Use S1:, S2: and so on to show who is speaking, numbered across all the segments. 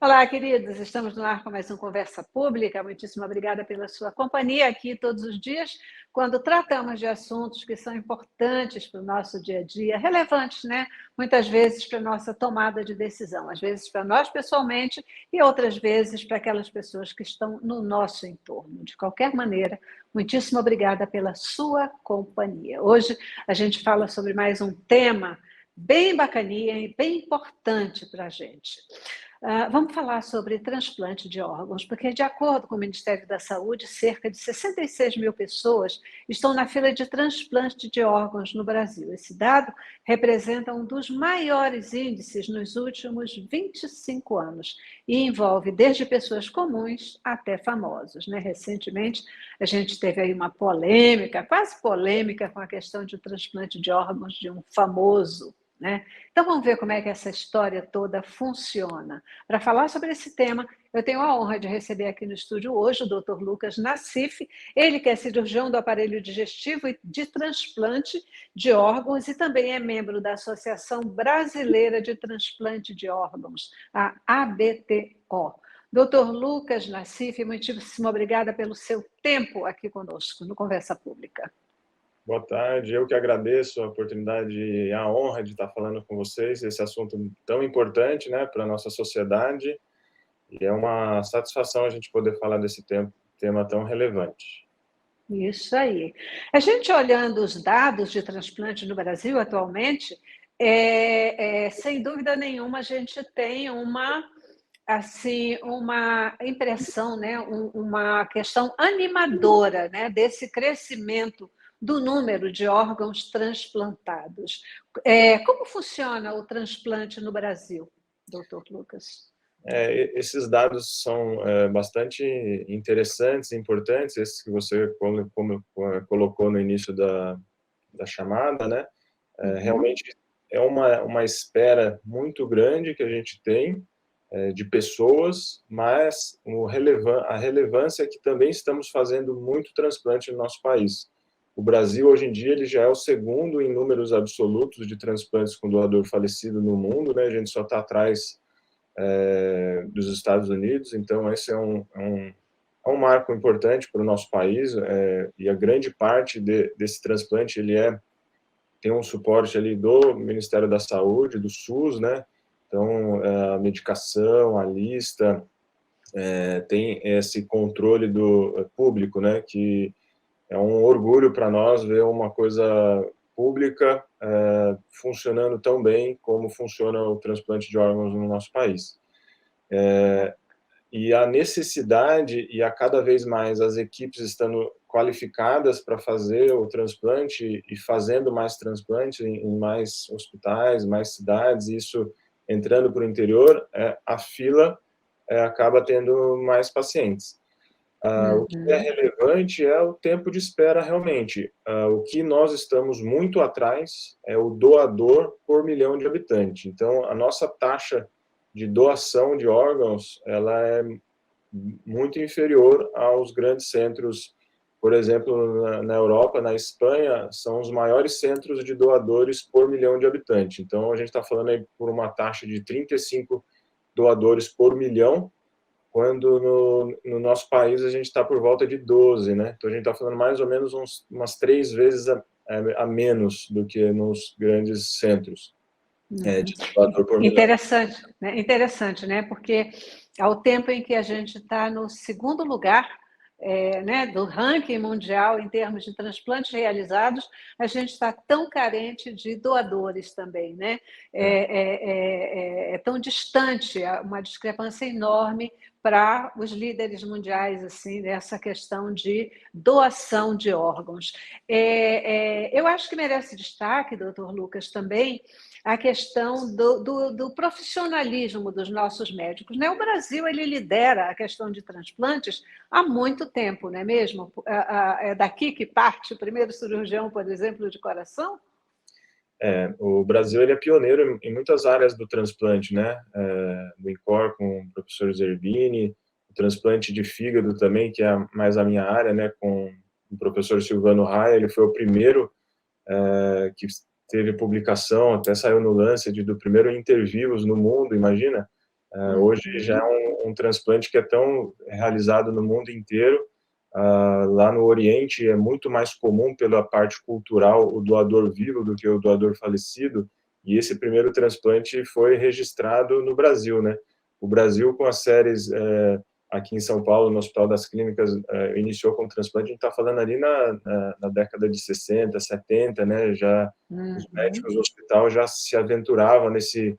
S1: Olá, queridos. Estamos no ar com mais um Conversa Pública. Muitíssimo obrigada pela sua companhia aqui todos os dias, quando tratamos de assuntos que são importantes para o nosso dia a dia, relevantes, né? Muitas vezes para a nossa tomada de decisão, às vezes para nós pessoalmente e outras vezes para aquelas pessoas que estão no nosso entorno. De qualquer maneira, muitíssimo obrigada pela sua companhia. Hoje a gente fala sobre mais um tema bem bacaninha e bem importante para a gente. Vamos falar sobre transplante de órgãos, porque, de acordo com o Ministério da Saúde, cerca de 66 mil pessoas estão na fila de transplante de órgãos no Brasil. Esse dado representa um dos maiores índices nos últimos 25 anos e envolve desde pessoas comuns até famosos, né? Recentemente, a gente teve aí uma polêmica, quase polêmica, com a questão de transplante de órgãos de um famoso, né? Então, vamos ver como é que essa história toda funciona. Para falar sobre esse tema, eu tenho a honra de receber aqui no estúdio hoje o Dr. Lucas Nassif, ele que é cirurgião do aparelho digestivo e de transplante de órgãos e também é membro da Associação Brasileira de Transplante de Órgãos, a ABTO. Dr. Lucas Nassif, muitíssimo obrigada pelo seu tempo aqui conosco no Conversa Pública.
S2: Boa tarde, eu que agradeço a oportunidade e a honra de estar falando com vocês esse assunto tão importante, né, para a nossa sociedade, e é uma satisfação a gente poder falar desse tema tão relevante.
S1: Isso aí. A gente olhando os dados de transplante no Brasil atualmente, sem dúvida nenhuma a gente tem uma impressão, né, uma questão animadora, né, desse crescimento do número de órgãos transplantados. Como funciona o transplante no Brasil, doutor Lucas?
S2: Esses dados são bastante interessantes e importantes, esses que você colocou no início da chamada, né? Realmente é uma espera muito grande que a gente tem de pessoas, mas a relevância é que também estamos fazendo muito transplante no nosso país. O Brasil, hoje em dia, ele já é o segundo em números absolutos de transplantes com doador falecido no mundo, né? A gente só está atrás dos Estados Unidos, então esse é um marco importante para o nosso país, e a grande parte desse transplante tem um suporte ali do Ministério da Saúde, do SUS, né? Então, a medicação, a lista, tem esse controle do público, né? Que é um orgulho para nós ver uma coisa pública funcionando tão bem como funciona o transplante de órgãos no nosso país. E a necessidade, e a cada vez mais as equipes estando qualificadas para fazer o transplante e fazendo mais transplantes em mais hospitais, mais cidades, isso entrando para o interior, a fila acaba tendo mais pacientes. O que é relevante é o tempo de espera realmente. O que nós estamos muito atrás é o doador por milhão de habitantes. Então, a nossa taxa de doação de órgãos, ela é muito inferior aos grandes centros, por exemplo, na Europa, na Espanha, são os maiores centros de doadores por milhão de habitantes. Então, a gente está falando aí por uma taxa de 35 doadores por milhão, quando no nosso país a gente está por volta de 12, né? Então, a gente está falando mais ou menos umas 3 vezes a menos do que nos grandes centros. De doador por milhão.
S1: Interessante, né? Porque ao tempo em que a gente está no segundo lugar né, do ranking mundial em termos de transplantes realizados, a gente está tão carente de doadores também, né? É tão distante, uma discrepância enorme para os líderes mundiais assim dessa questão de doação de órgãos. Eu acho que merece destaque, doutor Lucas, também a questão do profissionalismo dos nossos médicos, né? O Brasil ele lidera a questão de transplantes há muito tempo, não é mesmo? É daqui que parte o primeiro cirurgião, por exemplo, de coração?
S2: O Brasil ele é pioneiro em muitas áreas do transplante, né? Do INCOR com o professor Zerbini, o transplante de fígado também, que é mais a minha área, né? Com o professor Silvano Raia, ele foi o primeiro que teve publicação, até saiu no Lancet, do primeiro Interviews no mundo, imagina? Hoje já é um transplante que é tão realizado no mundo inteiro. Lá no Oriente é muito mais comum, pela parte cultural, o doador vivo do que o doador falecido, e esse primeiro transplante foi registrado no Brasil, né? O Brasil, com as séries aqui em São Paulo, no Hospital das Clínicas, iniciou com transplante, a gente está falando ali na década de 60, 70, né? Já os médicos do hospital já se aventuravam nesse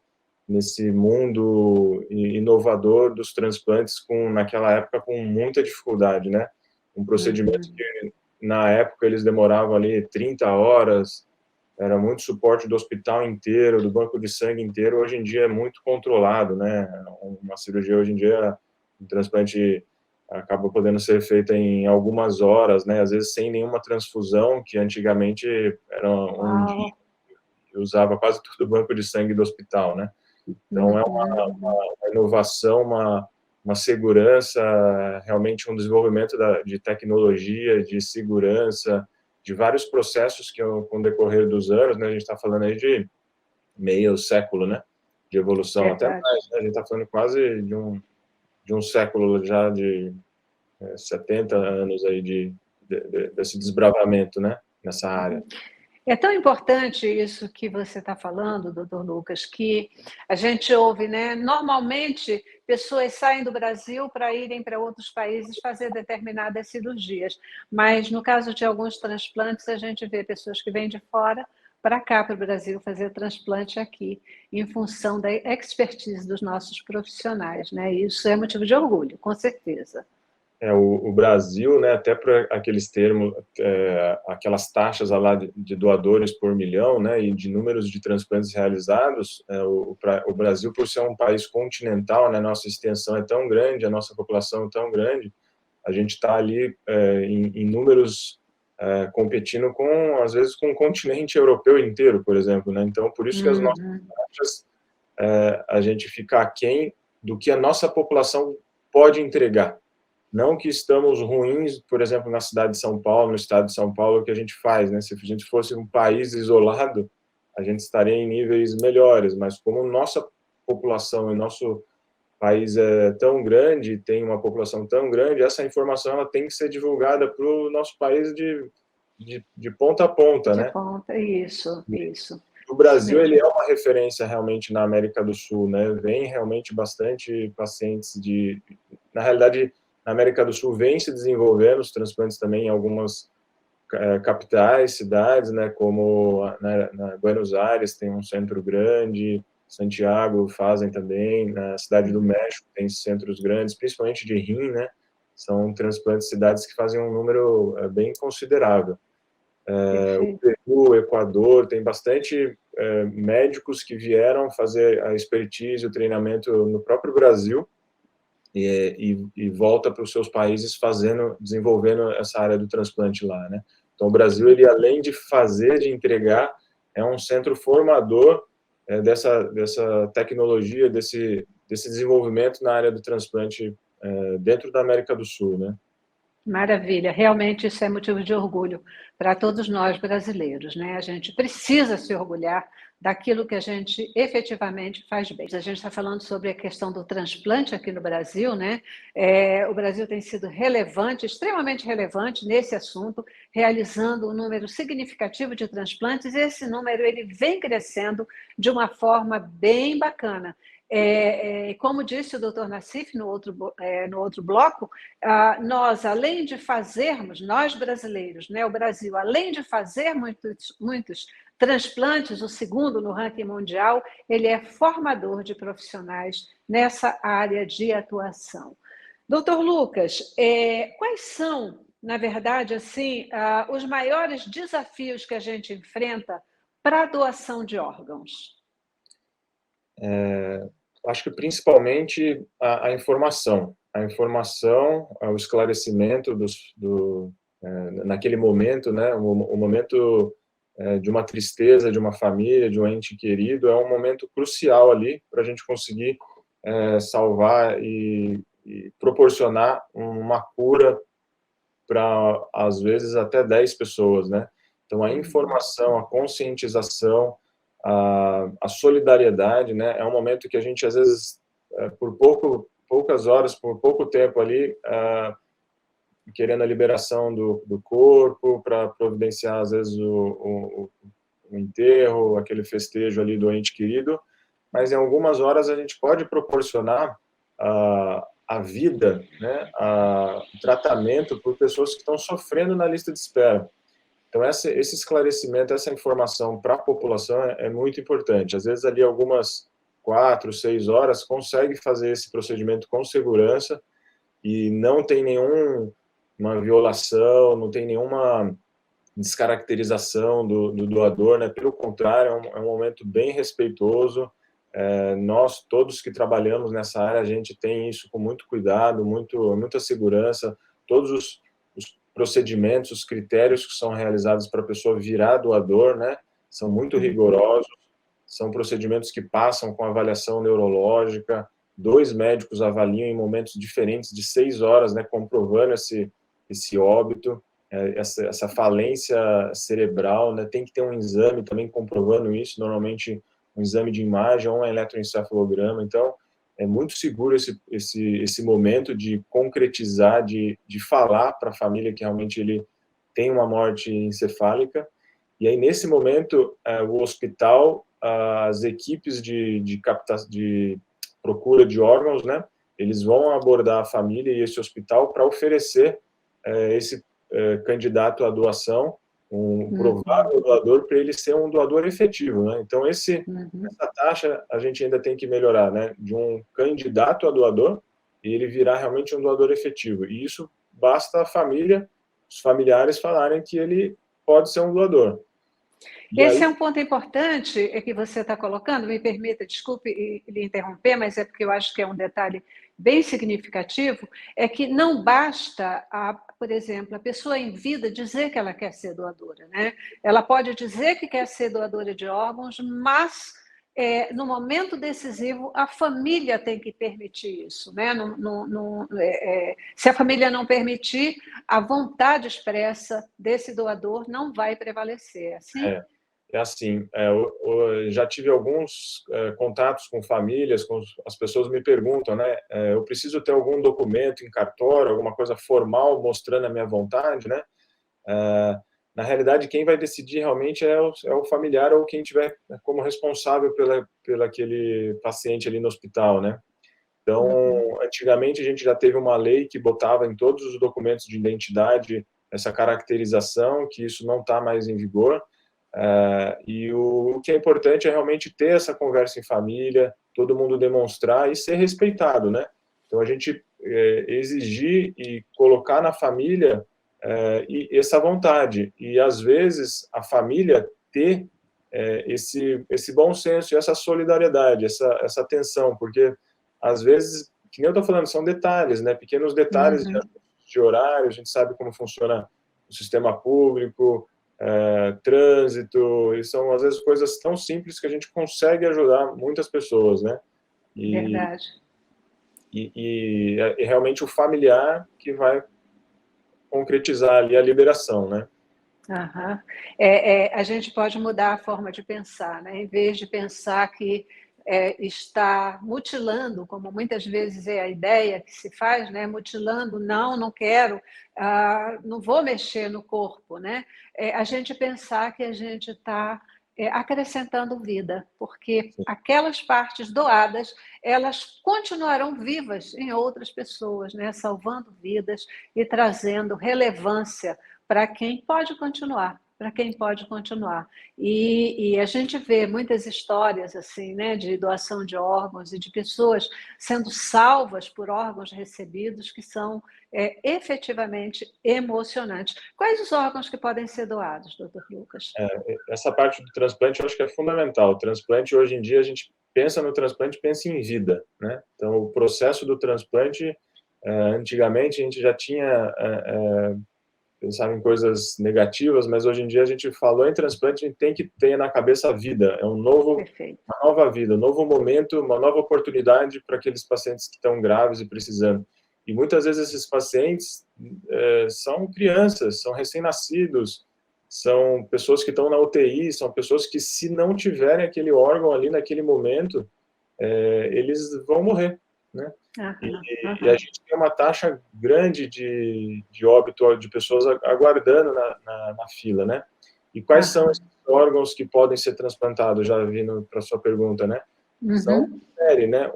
S2: mundo inovador dos transplantes, naquela época, com muita dificuldade, né? Um procedimento que, na época, eles demoravam ali 30 horas, era muito suporte do hospital inteiro, do banco de sangue inteiro. Hoje em dia é muito controlado, né? Uma cirurgia hoje em dia, um transplante acaba podendo ser feita em algumas horas, né? Às vezes sem nenhuma transfusão, que antigamente era um dia, usava quase todo o banco de sangue do hospital, né? Então é uma inovação, uma segurança, realmente um desenvolvimento de tecnologia, de segurança, de vários processos que, com o decorrer dos anos, né, a gente está falando aí de meio século, né, de evolução, até mais, né, a gente está falando quase de um século já, de 70 anos aí desse desbravamento, né, nessa área.
S1: É tão importante isso que você está falando, doutor Lucas, que a gente ouve, né? Normalmente, pessoas saem do Brasil para irem para outros países fazer determinadas cirurgias, mas no caso de alguns transplantes, a gente vê pessoas que vêm de fora para cá, para o Brasil, fazer transplante aqui, em função da expertise dos nossos profissionais, né? Isso é motivo de orgulho, com certeza.
S2: O Brasil, né, até para aqueles termos, aquelas taxas lá de doadores por milhão, né, e de números de transplantes realizados, o Brasil, por ser um país continental, né, nossa extensão é tão grande, a nossa população é tão grande, a gente está ali em números competindo às vezes, com o continente europeu inteiro, por exemplo, né, então por isso que as nossas taxas, a gente fica aquém do que a nossa população pode entregar. Não que estamos ruins, por exemplo, na cidade de São Paulo, no estado de São Paulo, que a gente faz, né? Se a gente fosse um país isolado, a gente estaria em níveis melhores, mas como nossa população e nosso país é tão grande, tem uma população tão grande, essa informação ela tem que ser divulgada para o nosso país de ponta a ponta,
S1: De
S2: né?
S1: ponta, isso, isso.
S2: O Brasil, ele é uma referência realmente na América do Sul, né? Vem realmente bastante pacientes na realidade, na América do Sul vem se desenvolvendo os transplantes também em algumas capitais, cidades, né? Como na Buenos Aires tem um centro grande, Santiago fazem também, na Cidade do México tem centros grandes, principalmente de rim, né? São transplantes de cidades que fazem um número bem considerável. O Peru, o Equador, tem bastante médicos que vieram fazer a expertise, o treinamento no próprio Brasil e volta para os seus países desenvolvendo essa área do transplante lá, né? Então, o Brasil, ele além de fazer, de entregar, é um centro formador dessa tecnologia, desse desenvolvimento na área do transplante dentro da América do Sul, né?
S1: Maravilha, realmente isso é motivo de orgulho para todos nós brasileiros, né? A gente precisa se orgulhar daquilo que a gente efetivamente faz bem. A gente está falando sobre a questão do transplante aqui no Brasil, né? O Brasil tem sido relevante, extremamente relevante nesse assunto, realizando um número significativo de transplantes, e esse número ele vem crescendo de uma forma bem bacana. Como disse o doutor Nassif no outro bloco, nós, além de fazermos, nós brasileiros, né, o Brasil, além de fazer muitos transplantes, o segundo no ranking mundial, ele é formador de profissionais nessa área de atuação. Doutor Lucas, quais são, na verdade, assim, os maiores desafios que a gente enfrenta para a doação de órgãos?
S2: Acho que principalmente a informação, o esclarecimento naquele momento, né? O momento de uma tristeza de uma família, de um ente querido, é um momento crucial ali para a gente conseguir salvar e proporcionar uma cura para, às vezes, até 10 pessoas, né? Então, a informação, a conscientização, a solidariedade, né? É um momento que a gente, às vezes, por poucas horas, por pouco tempo ali, querendo a liberação do corpo para providenciar, às vezes, o enterro, aquele festejo ali do ente querido, mas em algumas horas a gente pode proporcionar a vida, né, o tratamento por pessoas que estão sofrendo na lista de espera. Então, esse esclarecimento, essa informação para a população é muito importante. Às vezes, ali, algumas 4, 6 horas, consegue fazer esse procedimento com segurança e não tem nenhuma violação, não tem nenhuma descaracterização do doador, né? Pelo contrário, é um momento bem respeitoso. Nós, todos que trabalhamos nessa área, a gente tem isso com muito cuidado, muita segurança. Todos os procedimentos, os critérios que são realizados para a pessoa virar doador, né? São muito rigorosos. São procedimentos que passam com avaliação neurológica. 2 médicos avaliam em momentos diferentes de 6 horas, né? Comprovando esse óbito. Essa falência cerebral, né? Tem que ter um exame também comprovando isso, normalmente um exame de imagem ou um eletroencefalograma. Então, é muito seguro esse momento de concretizar, de falar para a família que realmente ele tem uma morte encefálica. E aí, nesse momento, o hospital, as equipes de procura de órgãos, né? Eles vão abordar a família e esse hospital para oferecer esse candidato à doação, um provável doador, para ele ser um doador efetivo, né? Então, essa taxa a gente ainda tem que melhorar, né? De um candidato a doador e ele virar realmente um doador efetivo. E isso basta a família, os familiares falarem que ele pode ser um doador.
S1: Esse é um ponto importante que você está colocando, me permita, desculpe lhe interromper, mas é porque eu acho que é um detalhe bem significativo, é que não basta, por exemplo, a pessoa em vida dizer que ela quer ser doadora, né? Ela pode dizer que quer ser doadora de órgãos, mas no momento decisivo a família tem que permitir isso, né? Se a família não permitir, a vontade expressa desse doador não vai prevalecer, assim?
S2: É assim, eu já tive alguns contatos com famílias, as pessoas me perguntam, né, eu preciso ter algum documento em cartório, alguma coisa formal mostrando a minha vontade, né? Na realidade, quem vai decidir realmente é o familiar ou quem tiver como responsável pela aquele paciente ali no hospital, né? Então, antigamente a gente já teve uma lei que botava em todos os documentos de identidade essa caracterização, que isso não está mais em vigor. E o que é importante é realmente ter essa conversa em família, todo mundo demonstrar e ser respeitado, né? Então, a gente exigir e colocar na família essa vontade. E, às vezes, a família ter esse bom senso e essa solidariedade, essa atenção, porque, às vezes, que nem eu estou falando, são detalhes, né? Pequenos detalhes de horário, a gente sabe como funciona o sistema público, trânsito, e são às vezes coisas tão simples que a gente consegue ajudar muitas pessoas, né?
S1: Verdade.
S2: E é realmente o familiar que vai concretizar ali a liberação, né?
S1: Uhum. A gente pode mudar a forma de pensar, né? Em vez de pensar que está mutilando, como muitas vezes é a ideia que se faz, né? Mutilando, não quero, não vou mexer no corpo, né? A gente pensar que a gente está acrescentando vida, porque aquelas partes doadas, elas continuarão vivas em outras pessoas, né? Salvando vidas e trazendo relevância para quem pode continuar, E a gente vê muitas histórias assim, né, de doação de órgãos e de pessoas sendo salvas por órgãos recebidos que são efetivamente emocionantes. Quais os órgãos que podem ser doados, doutor Lucas?
S2: Essa parte do transplante eu acho que é fundamental. O transplante, hoje em dia, a gente pensa no transplante, pensa em vida, né? Então, o processo do transplante, antigamente a gente já tinha pensava em coisas negativas, mas hoje em dia a gente falou em transplante, a gente tem que ter na cabeça a vida, uma nova vida, um novo momento, uma nova oportunidade para aqueles pacientes que estão graves e precisando. E muitas vezes esses pacientes são crianças, são recém-nascidos, são pessoas que estão na UTI, são pessoas que, se não tiverem aquele órgão ali naquele momento, eles vão morrer. né?
S1: Aham,
S2: E a
S1: aham,
S2: gente tem uma taxa grande de óbito de pessoas aguardando na fila, né? E quais são
S1: aham.
S2: esses órgãos que podem ser transplantados? Já vindo para a sua pergunta, né? São
S1: Uhum.
S2: série, né?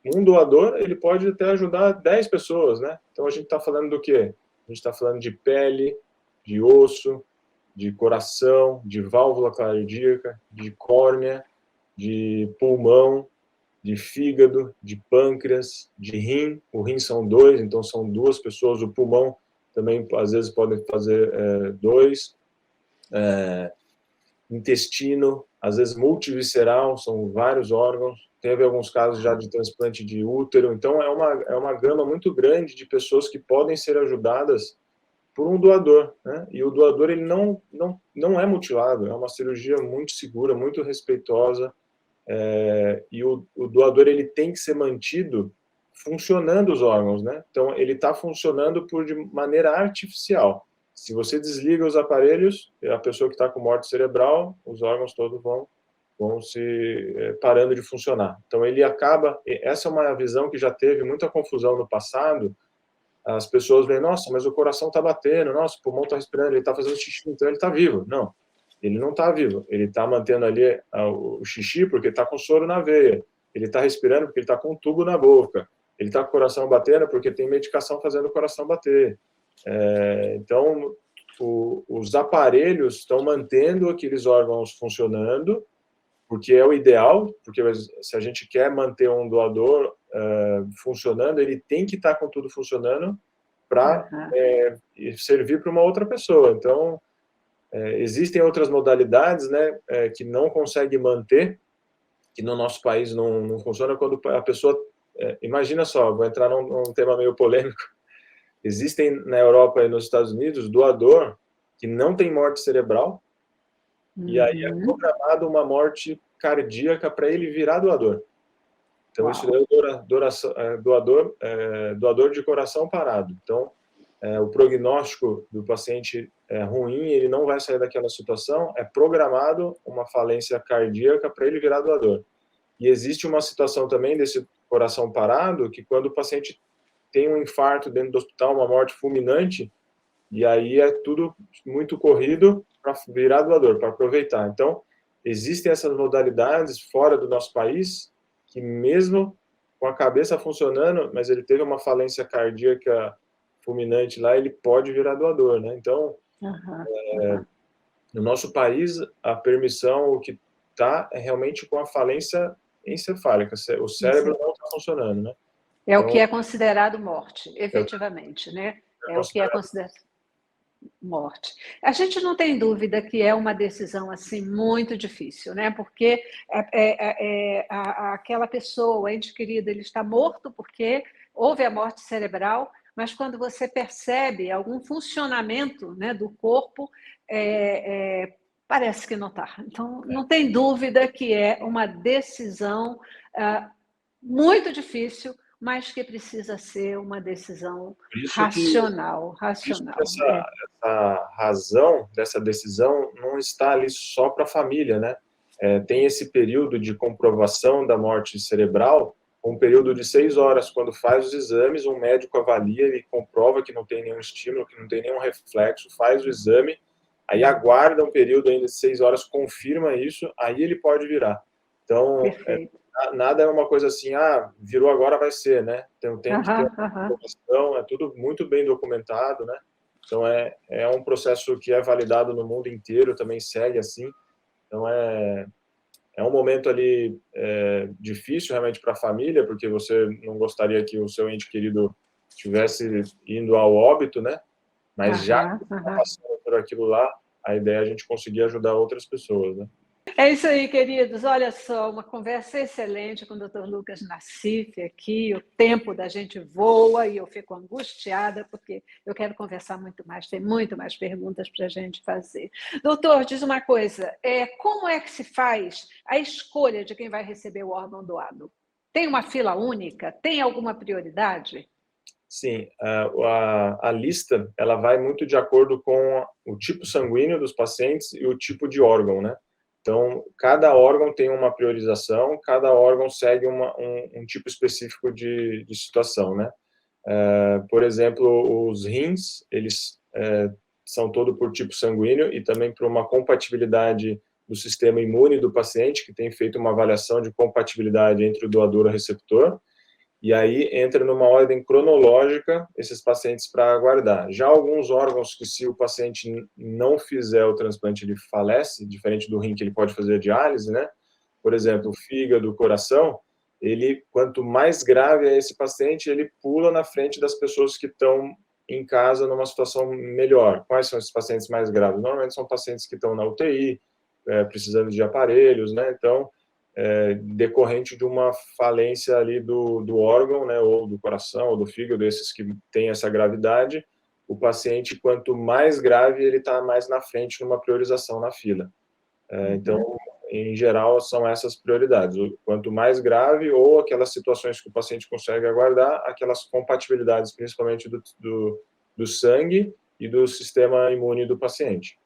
S2: Um doador, ele pode até ajudar 10 pessoas, né? Então, a gente está falando do quê? A gente está falando de pele, de osso, de coração, de válvula cardíaca, de córnea, de pulmão, de fígado, de pâncreas, de rim. O rim são dois, então são duas pessoas. O pulmão também, às vezes, podem fazer dois. Intestino, às vezes multivisceral, são vários órgãos. Teve alguns casos já de transplante de útero. Então, é uma gama muito grande de pessoas que podem ser ajudadas por um doador, né? E o doador, ele não é mutilado, é uma cirurgia muito segura, muito respeitosa, e o doador, ele tem que ser mantido funcionando os órgãos, né? Então, ele está funcionando de maneira artificial. Se você desliga os aparelhos, a pessoa que está com morte cerebral, os órgãos todos vão se parando de funcionar. Então, ele acaba... Essa é uma visão que já teve muita confusão no passado. As pessoas veem, nossa, mas o coração está batendo, nossa, o pulmão está respirando, ele está fazendo xixi, então ele está vivo. Não, ele não está vivo. Ele está mantendo ali o xixi porque está com soro na veia. Ele está respirando porque ele está com um tubo na boca. Ele está com o coração batendo porque tem medicação fazendo o coração bater. Então, os aparelhos estão mantendo aqueles órgãos funcionando, porque é o ideal, porque se a gente quer manter um doador funcionando, ele tem que estar com tudo funcionando para
S1: Aham.
S2: servir para uma outra pessoa. Então, existem outras modalidades, né, que não conseguem manter, que no nosso país não funciona quando a pessoa... imagina só, vou entrar num tema meio polêmico. Existem na Europa e nos Estados Unidos doador que não tem morte cerebral, e aí é
S1: Uhum.
S2: programado uma morte cardíaca para ele virar doador. Então, isso
S1: Uau.
S2: é o doador de coração parado. Então, o prognóstico do paciente é ruim, ele não vai sair daquela situação, é programado uma falência cardíaca para ele virar doador. E existe uma situação também desse coração parado, que quando o paciente tem um infarto dentro do hospital, uma morte fulminante, e aí é tudo muito corrido para virar doador, para aproveitar. Então, existem essas modalidades fora do nosso país, que mesmo com a cabeça funcionando, mas ele teve uma falência cardíaca fulminante lá, ele pode virar doador, né? Então,
S1: Aham, aham.
S2: no nosso país, a permissão, o que está é realmente com a falência encefálica, o cérebro não está funcionando, né?
S1: É o que
S2: Então,
S1: é considerado morte,
S2: é o que
S1: efetivamente, né?
S2: é
S1: É o que é
S2: considerado.
S1: considerado morte. A gente não tem dúvida que é uma decisão assim muito difícil, né? Porque aquela pessoa, o ente querido, ele está morto porque houve a morte cerebral, mas quando você percebe algum funcionamento, né, do corpo, parece que não está. Então, não tem dúvida que é uma decisão muito difícil, mas que precisa ser uma decisão
S2: Por isso que
S1: racional,
S2: Isso,
S1: racional.
S2: essa razão dessa decisão não está ali só para a família, né? Tem esse período de comprovação da morte cerebral, um período de 6 horas. Quando faz os exames, um médico avalia, ele comprova que não tem nenhum estímulo, que não tem nenhum reflexo, faz o exame, aí aguarda um período ainda de 6 horas, confirma isso, aí ele pode virar. Então,
S1: Perfeito.
S2: nada é uma coisa assim, virou agora vai ser, né? Então tem que ter
S1: Aham,
S2: uma
S1: aham.
S2: comprovação, é tudo muito bem documentado, né? Então é um processo que é validado no mundo inteiro, também segue assim. Então é um momento ali difícil realmente para a família, porque você não gostaria que o seu ente querido estivesse indo ao óbito, né? Mas já
S1: Aham,
S2: que está
S1: aham.
S2: passando por aquilo lá, a ideia é a gente conseguir ajudar outras pessoas, né?
S1: É isso aí, queridos. Olha só, uma conversa excelente com o Dr. Lucas Nassif aqui. O tempo da gente voa e eu fico angustiada porque eu quero conversar muito mais, tem muito mais perguntas para a gente fazer. Doutor, diz uma coisa: como é que se faz a escolha de quem vai receber o órgão doado? Tem uma fila única? Tem alguma prioridade?
S2: Sim, a lista ela vai muito de acordo com o tipo sanguíneo dos pacientes e o tipo de órgão, né? Então, cada órgão tem uma priorização, cada órgão segue um tipo específico de situação, né? Por exemplo, os rins, eles são todo por tipo sanguíneo e também por uma compatibilidade do sistema imune do paciente, que tem feito uma avaliação de compatibilidade entre o doador e o receptor, e aí entra numa ordem cronológica esses pacientes para aguardar. Já alguns órgãos que, se o paciente não fizer o transplante, ele falece, diferente do rim, que ele pode fazer a diálise, né? Por exemplo, o fígado, o coração, ele, quanto mais grave é esse paciente, ele pula na frente das pessoas que estão em casa numa situação melhor. Quais são esses pacientes mais graves? Normalmente são pacientes que estão na UTI, precisando de aparelhos, né? Então, decorrente de uma falência ali do órgão, né, ou do coração, ou do fígado, esses que têm essa gravidade, o paciente, quanto mais grave, ele está mais na frente numa priorização na fila. Então, em geral, são essas prioridades. Quanto mais grave, ou aquelas situações que o paciente consegue aguardar, aquelas compatibilidades, principalmente do sangue e do sistema imune do paciente.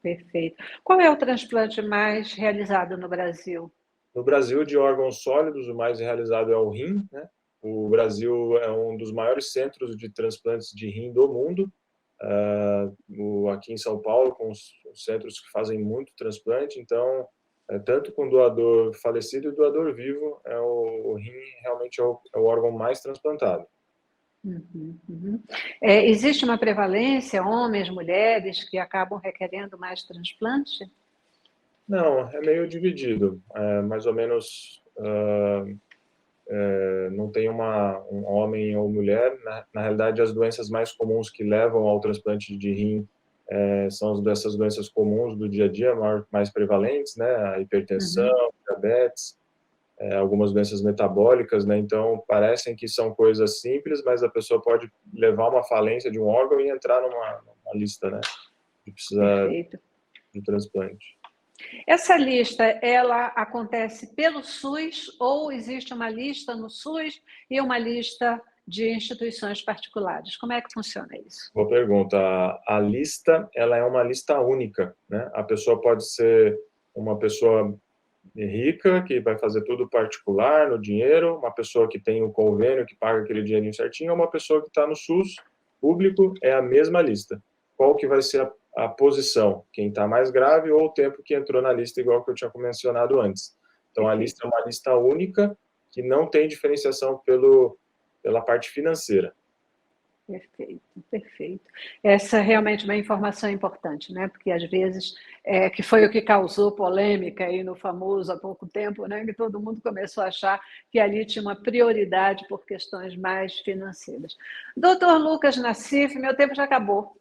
S1: Perfeito. Qual é o transplante mais realizado no Brasil?
S2: No Brasil, de órgãos sólidos, o mais realizado é o rim, né? O Brasil é um dos maiores centros de transplantes de rim do mundo. Aqui em São Paulo, com os centros que fazem muito transplante, então, tanto com doador falecido e doador vivo, o rim realmente é o órgão mais transplantado.
S1: Existe uma prevalência, homens, mulheres, que acabam requerendo mais transplante?
S2: Não, é meio dividido. Mais ou menos, não tem um homem ou mulher. Na realidade, as doenças mais comuns que levam ao transplante de rim são dessas doenças comuns do dia a dia, mais prevalentes, né? A hipertensão, diabetes, algumas doenças metabólicas, né? Então, parecem que são coisas simples, mas a pessoa pode levar uma falência de um órgão e entrar numa lista, né? De precisar de transplante.
S1: Essa lista, ela acontece pelo SUS ou existe uma lista no SUS e uma lista de instituições particulares? Como é que funciona isso?
S2: Boa pergunta. A lista, ela é uma lista única, né? A pessoa pode ser uma pessoa rica, que vai fazer tudo particular, no dinheiro, uma pessoa que tem o convênio, que paga aquele dinheirinho certinho, ou uma pessoa que está no SUS público, é a mesma lista. Qual que vai ser a posição? Quem está mais grave ou o tempo que entrou na lista, igual que eu tinha mencionado antes. Então, a lista é uma lista única, que não tem diferenciação pela parte financeira.
S1: Perfeito, perfeito. Essa é realmente uma informação importante, né? Porque às vezes, que foi o que causou polêmica aí no famoso há pouco tempo, né? Que todo mundo começou a achar que ali tinha uma prioridade por questões mais financeiras. Doutor Lucas Nassif, meu tempo já acabou.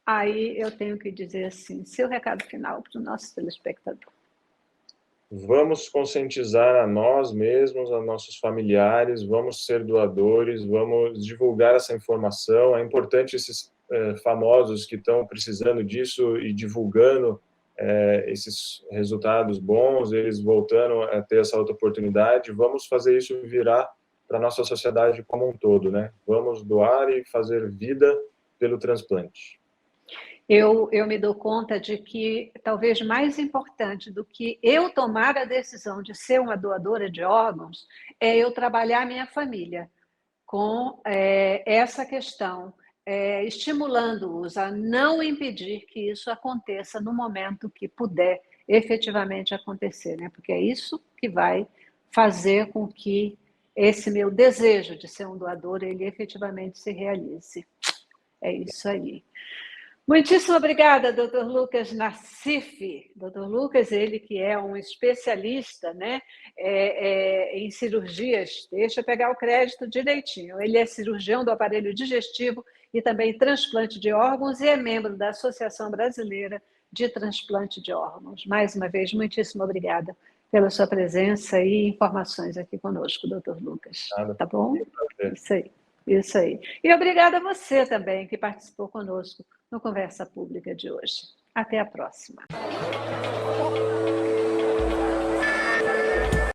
S1: Aí eu tenho que dizer assim, seu recado final para o nosso telespectador.
S2: Vamos conscientizar a nós mesmos, a nossos familiares, vamos ser doadores, vamos divulgar essa informação. É importante esses famosos que estão precisando disso e divulgando esses resultados bons, eles voltando a ter essa outra oportunidade. Vamos fazer isso virar para a nossa sociedade como um todo, né? Vamos doar e fazer vida pelo transplante.
S1: Eu me dou conta de que talvez mais importante do que eu tomar a decisão de ser uma doadora de órgãos é eu trabalhar a minha família com essa questão, estimulando-os a não impedir que isso aconteça no momento que puder efetivamente acontecer, né? Porque é isso que vai fazer com que esse meu desejo de ser um doador, ele efetivamente se realize. É isso aí. Muitíssimo obrigada, Dr. Lucas Nassif. Dr. Lucas, ele que é um especialista, né, em cirurgias, deixa eu pegar o crédito direitinho. Ele é cirurgião do aparelho digestivo e também transplante de órgãos e é membro da Associação Brasileira de Transplante de Órgãos. Mais uma vez, muitíssimo obrigada pela sua presença e informações aqui conosco, Dr. Lucas. Tá bom? Isso aí. Isso aí. E obrigada a você também que participou conosco no Conversa Pública de hoje. Até a próxima.